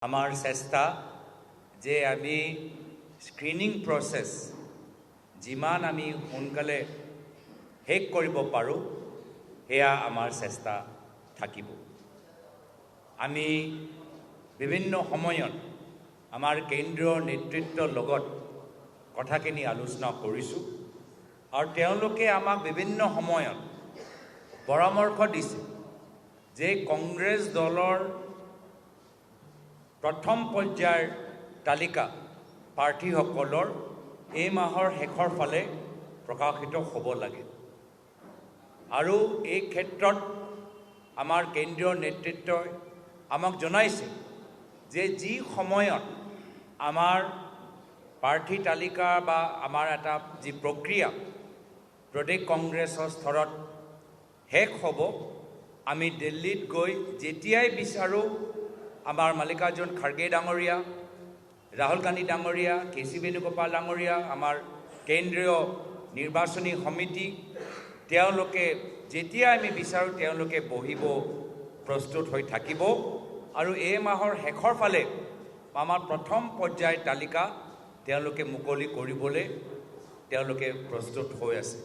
আমাৰ চেষ্টা যে আমি স্ক্ৰিনিং প্ৰচেছ যিমান আমি সোনকালে শেষ কৰিব পাৰোঁ সেয়া আমাৰ চেষ্টা থাকিব। আমি বিভিন্ন সময়ত আমাৰ কেন্দ্ৰীয় নেতৃত্বৰ লগত কথাখিনি আলোচনা কৰিছোঁ আৰু তেওঁলোকে আমাক বিভিন্ন সময়ত পৰামৰ্শ দিছে যে কংগ্ৰেছ দলৰ প্ৰথম পৰ্যায়ৰ তালিকা প্ৰাৰ্থীসকলৰ এই মাহৰ শেষৰ ফালে প্ৰকাশিত হ'ব লাগে আৰু এই ক্ষেত্ৰত আমাৰ কেন্দ্ৰীয় নেতৃত্বই আমাক জনাইছে যে যি সময়ত আমাৰ প্ৰাৰ্থী তালিকা বা আমাৰ এটা যি প্ৰক্ৰিয়া প্ৰদেশ কংগ্ৰেছৰ স্তৰত শেষ হ'ব, আমি দিল্লীত গৈ যেতিয়াই বিচাৰোঁ আমাৰ মাল্লিকাৰ্জুন খাৰ্গে ডাঙৰীয়া, ৰাহুল গান্ধী ডাঙৰীয়া, কে.চি. বেণুগোপাল ডাঙৰীয়া, আমাৰ কেন্দ্ৰীয় নিৰ্বাচনী সমিতি, তেওঁলোকে যেতিয়াই আমি বিচাৰোঁ তেওঁলোকে বহিব প্ৰস্তুত হৈ থাকিব আৰু এই মাহৰ শেষৰ ফালে আমাৰ প্ৰথম পৰ্যায়ৰ তালিকা তেওঁলোকে মুকলি কৰিবলৈ তেওঁলোকে প্ৰস্তুত হৈ আছে।